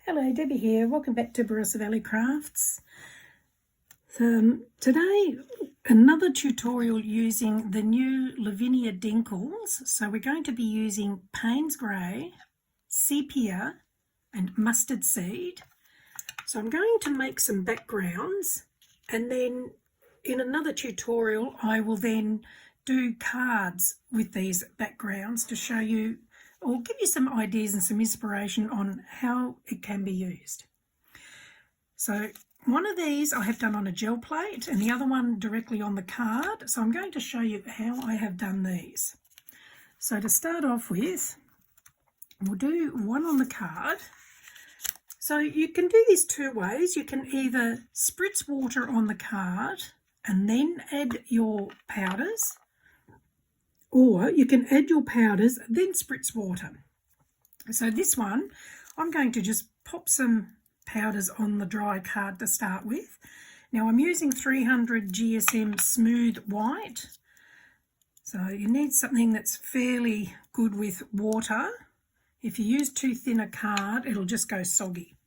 Hello, Debbie here. Welcome back to Barossa Valley Crafts. Today, another tutorial using the new Lavinia Dinkles. So we're going to be using Paynes Grey, Sepia and mustard seed. So I'm going to make some backgrounds, and then in another tutorial I will then do cards with these backgrounds to show you or give you some ideas and some inspiration on how it can be used. So one of these I have done on a gel plate and the other one directly on the card. So I'm going to show you how I have done these. So to start off with, we'll do one on the card. So you can do this two ways. You can either spritz water on the card and then add your powders, or you can add your powders, then spritz water. So this one, I'm going to just pop some powders on the dry card to start with. Now I'm using 300 GSM smooth white. So you need something that's fairly good with water. If you use too thin a card, it'll just go soggy.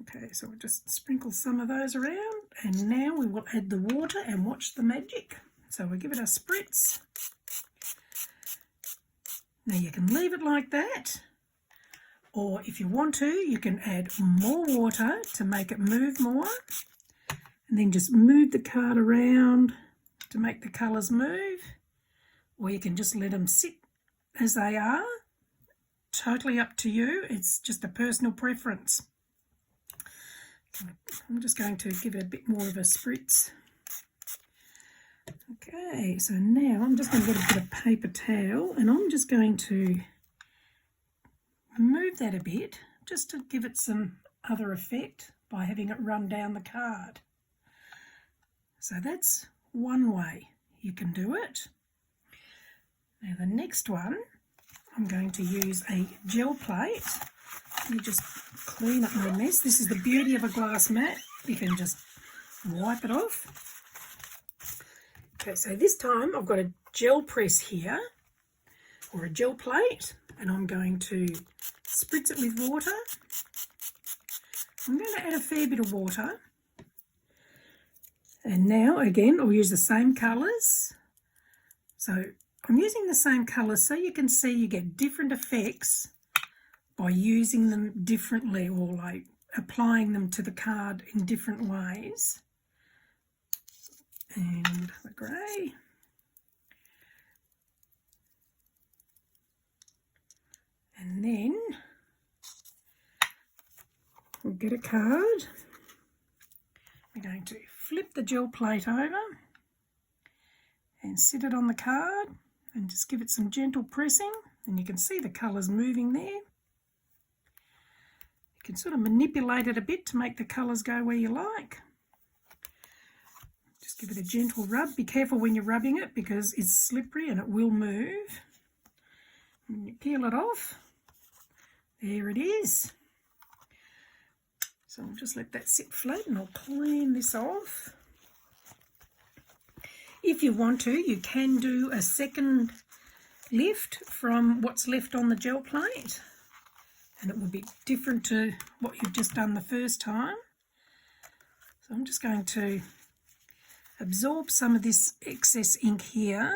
Okay, so we'll just sprinkle some of those around, and now we will add the water and watch the magic. So we'll give it a spritz. Now you can leave it like that, or if you want to, you can add more water to make it move more, and then just move the card around to make the colours move, or you can just let them sit as they are. Totally up to you. It's just a personal preference. I'm just going to give it a bit more of a spritz. Okay, so now I'm just going to get a bit of paper towel and I'm just going to move that a bit just to give it some other effect by having it run down the card. So that's one way you can do it. Now the next one, I'm going to use a gel plate. Let me just clean up my mess. This is the beauty of a glass mat. You can just wipe it off. Okay, so this time I've got a gel press here, or a gel plate, and I'm going to spritz it with water. I'm going to add a fair bit of water. And now, again, I'll use the same colours. So I'm using the same colours so you can see you get different effects by using them differently, or like applying them to the card in different ways. And the grey. And then we'll get a card. We're going to flip the gel plate over and sit it on the card and just give it some gentle pressing, and you can see the colours moving there. You can sort of manipulate it a bit to make the colours go where you like. Just give it a gentle rub. Be careful when you're rubbing it because it's slippery and it will move. And you peel it off. There it is. So I'll just let that sit flat and I'll clean this off. If you want to, you can do a second lift from what's left on the gel plate, and it will be different to what you've just done the first time. So I'm just going to absorb some of this excess ink here,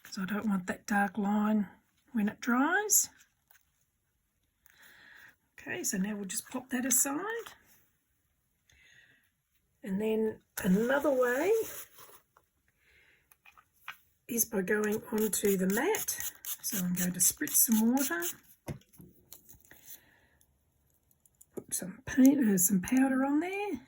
because I don't want that dark line when it dries. Okay, so now we'll just pop that aside. And then another way is by going onto the mat. So I'm going to spritz some water, put some paint, some powder on there.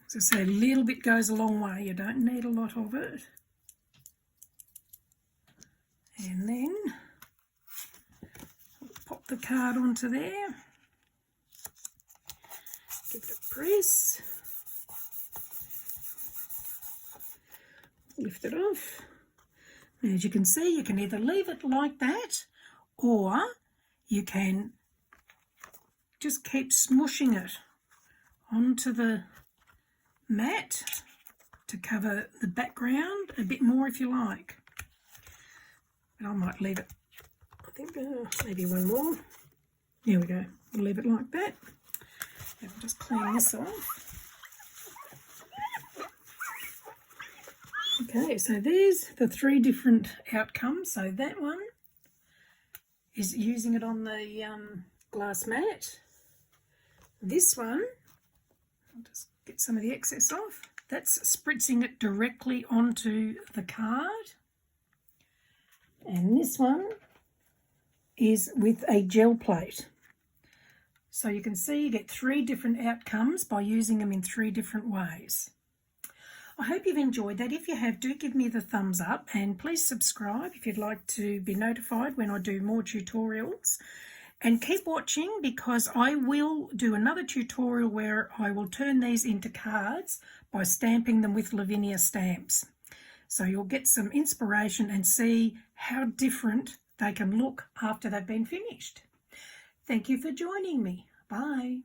As I say, a little bit goes a long way. You don't need a lot of it. And then pop the card onto there. Give it a press. Lift it off. And as you can see, you can either leave it like that, or you can just keep smushing it onto the mat to cover the background a bit more if you like. But I might leave it, I think maybe one more. There we go. We'll leave it like that. And I'll just clean this off. Okay, so there's the 3 different outcomes. So that one is using it on the glass mat. This one, I'll just get some of the excess off. That's spritzing it directly onto the card. And this one is with a gel plate. So you can see you get 3 different outcomes by using them in 3 different ways. I hope you've enjoyed that. If you have, do give me the thumbs up, and please subscribe if you'd like to be notified when I do more tutorials. And keep watching, because I will do another tutorial where I will turn these into cards by stamping them with Lavinia stamps. So you'll get some inspiration and see how different they can look after they've been finished. Thank you for joining me. Bye.